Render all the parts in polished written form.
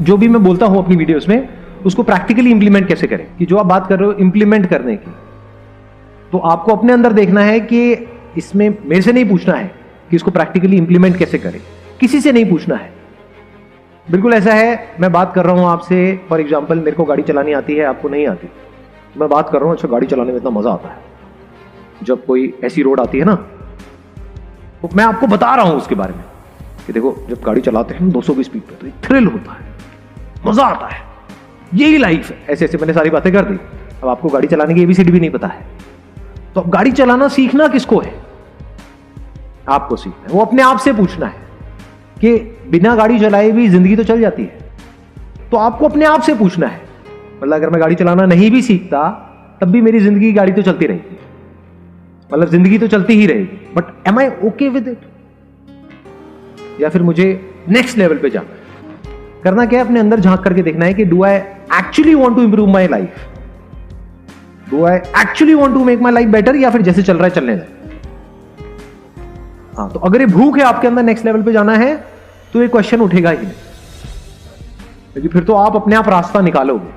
जो भी मैं बोलता हूं अपनी वीडियोस में उसको प्रैक्टिकली इंप्लीमेंट कैसे करें, कि जो आप बात कर रहे हो इंप्लीमेंट करने की, तो आपको अपने अंदर देखना है कि इसमें मेरे से नहीं पूछना है कि इसको प्रैक्टिकली इंप्लीमेंट कैसे करें, किसी से नहीं पूछना है। बिल्कुल ऐसा है, मैं बात कर रहा हूं आपसे, फॉर एग्जांपल मेरे को गाड़ी चलानी आती है, आपको नहीं आती, मैं बात कर रहा हूं, अच्छा गाड़ी चलाने में इतना मजा आता है जब कोई ऐसी रोड आती है ना, तो मैं आपको बता रहा हूं उसके बारे में कि देखो जब गाड़ी चलाते हैं 200 की स्पीड पे तो एक थ्रिल होता है, मजा आता है, यही लाइफ है। ऐसे ऐसे मैंने सारी बातें कर दी। अब आपको गाड़ी चलाने की एबीसीडी भी नहीं पता है, तो अब गाड़ी चलाना सीखना किसको है? आपको सीखना है। वो अपने आप से पूछना है कि बिना गाड़ी चलाए भी जिंदगी तो चल जाती है, तो आपको अपने आप से पूछना है। मतलब अगर मैं गाड़ी चलाना नहीं भी सीखता तब भी मेरी जिंदगी की गाड़ी तो चलती रहेगी, मतलब जिंदगी तो चलती ही रहेगी, but am I okay with it? या फिर मुझे नेक्स्ट लेवल पे जाना है? करना क्या है, अपने अंदर झांक करके देखना है कि do I actually want to improve my life, do I actually want to make my life better, या फिर जैसे चल रहा है चलने दें। हाँ, तो अगर ये भूख है आपके अंदर नेक्स्ट लेवल पे जाना है तो ये क्वेश्चन उठेगा ही नहीं, क्योंकि फिर तो आप अपने आप रास्ता निकालोगे।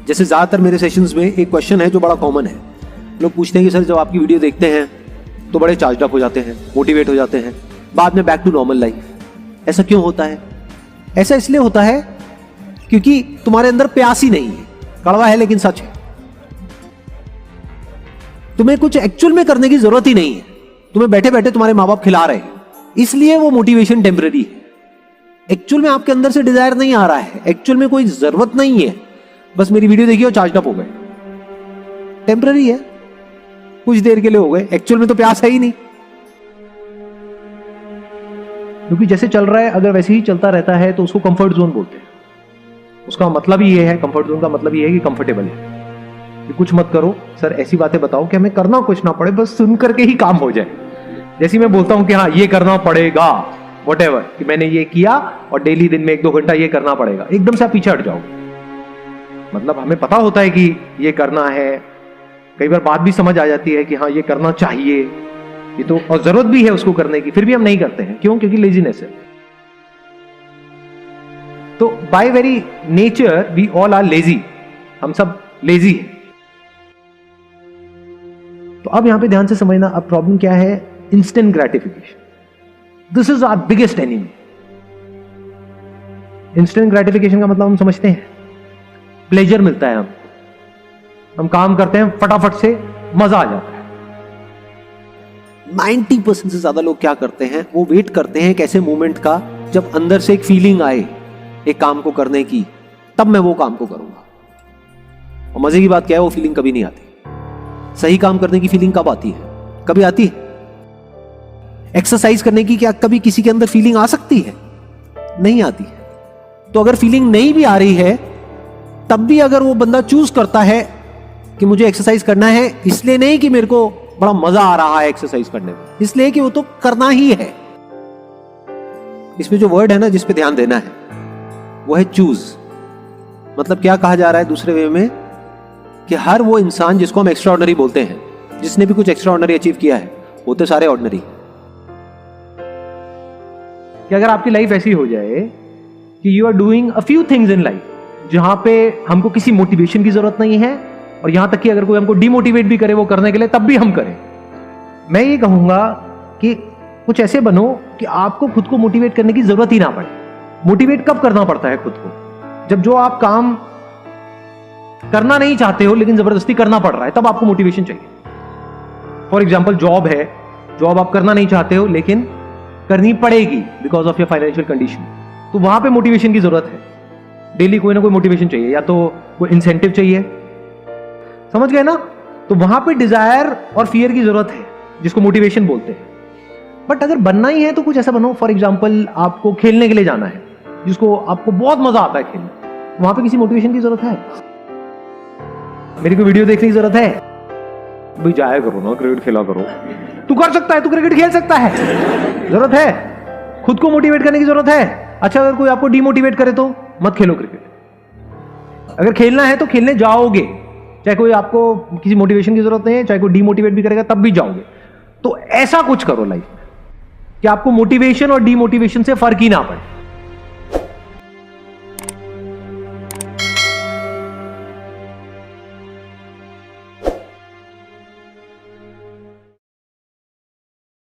जैसे ज्यादातर मेरे सेशंस में एक क्वेश्चन है जो बड़ा कॉमन है, लोग पूछते हैं कि सर जब आपकी वीडियो देखते हैं तो बड़े चार्ज अप हो जाते हैं, मोटिवेट हो जाते हैं, बाद में बैक टू नॉर्मल लाइफ, ऐसा क्यों होता है? ऐसा इसलिए होता है क्योंकि तुम्हारे अंदर प्यास ही नहीं है। कड़वा है लेकिन सच है, तुम्हें कुछ एक्चुअल में करने की जरूरत ही नहीं है, तुम्हें बैठे बैठे तुम्हारे माँ बाप खिला रहे हैं, इसलिए वो मोटिवेशन टेम्पररी है। एक्चुअल में आपके अंदर से डिजायर नहीं आ रहा है, एक्चुअल में कोई जरूरत नहीं है, बस मेरी वीडियो देखिए और चार्ज अप हो गए, टेम्पररी है, कुछ देर के लिए हो गए, एक्चुअल में तो प्यास है ही नहीं। क्योंकि जैसे चल रहा है अगर वैसे ही चलता रहता है तो उसको कंफर्ट जोन बोलते हैं। उसका मतलब ही ये है, कंफर्ट जोन का मतलब ये है कि कंफर्टेबल है, कि कुछ मत करो सर, ऐसी बातें बताओ कि हमें करना कुछ ना पड़े, बस सुन करके ही काम हो जाए। जैसे मैं बोलता हूं कि हाँ ये करना पड़ेगा, व्हाटएवर, कि मैंने ये किया और डेली दिन में 1-2 घंटा ये करना पड़ेगा, एकदम से आप पीछे हट जाओगे। मतलब हमें पता होता है कि ये करना है, कई बार बात भी समझ आ जाती है कि हाँ ये करना चाहिए, ये तो, और जरूरत भी है उसको करने की, फिर भी हम नहीं करते हैं। क्यों? क्योंकि लेजीनेस है। तो by very nature we all are lazy, हम सब लेजी हैं। तो अब यहां पे ध्यान से समझना, अब प्रॉब्लम क्या है? Instant gratification, this is our biggest enemy. Instant gratification का मतलब हम समझते हैं, प्लेजर मिलता है, हम काम करते हैं फटाफट से, मजा आ जाता है। 90% से ज्यादा लोग क्या करते हैं, वो वेट करते हैं एक ऐसे मोमेंट का जब अंदर से एक फीलिंग आए एक काम को करने की, तब मैं वो काम को करूंगा। और मजे की बात क्या है, वो फीलिंग कभी नहीं आती। सही काम करने की फीलिंग कब आती है? कभी आती है? एक्सरसाइज करने की क्या कभी किसी के अंदर फीलिंग आ सकती है? नहीं आती है। तो अगर फीलिंग नहीं भी आ रही है तब भी अगर वो बंदा चूज करता है कि मुझे एक्सरसाइज करना है, इसलिए नहीं कि मेरे को बड़ा मजा आ रहा है एक्सरसाइज करने में, इसलिए कि वो तो करना ही है। इसमें जो वर्ड है ना जिस पे ध्यान देना है वो है चूज। मतलब क्या कहा जा रहा है दूसरे वे में, कि हर वो इंसान जिसको हम एक्स्ट्रा ऑर्डिनरी बोलते हैं, जिसने भी कुछ एक्स्ट्रा ऑर्डिनरी अचीव किया है, वो तो सारे ऑर्डिनरी। कि अगर आपकी लाइफ ऐसी हो जाए कि you are doing a few things in life जहां पे हमको किसी मोटिवेशन की जरूरत नहीं है, और यहां तक कि अगर कोई हमको डिमोटिवेट भी करे वो करने के लिए, तब भी हम करें। मैं ये कहूंगा कि कुछ ऐसे बनो कि आपको खुद को मोटिवेट करने की जरूरत ही ना पड़े। मोटिवेट कब करना पड़ता है खुद को? जब जो आप काम करना नहीं चाहते हो लेकिन जबरदस्ती करना पड़ रहा है, तब आपको मोटिवेशन चाहिए। फॉर एग्जाम्पल जॉब है, जॉब आप करना नहीं चाहते हो लेकिन करनी पड़ेगी because of your financial condition, तो वहां पे मोटिवेशन की जरूरत है। डेली कोई ना कोई मोटिवेशन चाहिए, या तो कोई इंसेंटिव चाहिए, समझ गए ना? तो वहां पे डिजायर और फियर की जरूरत है, जिसको मोटिवेशन बोलते हैं। बट अगर बनना ही है तो कुछ ऐसा बनो, फॉर एग्जाम्पल आपको खेलने के लिए जाना है, जिसको आपको बहुत मजा आता है खेलने, वहां पे किसी मोटिवेशन की जरूरत है? मेरी कोई वीडियो देखने की जरूरत है? भाई जाया करो ना, क्रिकेट खेला करो, तू कर सकता है, तू क्रिकेट खेल सकता है, जरूरत है? खुद को मोटिवेट करने की जरूरत है? अच्छा अगर कोई आपको डिमोटिवेट करे तो मत खेलो क्रिकेट। अगर खेलना है तो खेलने जाओगे, चाहे कोई आपको किसी मोटिवेशन की जरूरत नहीं है, चाहे कोई डिमोटिवेट भी करेगा तब भी जाओगे। तो ऐसा कुछ करो लाइफ में कि आपको मोटिवेशन और डिमोटिवेशन से फर्क ही ना पड़े।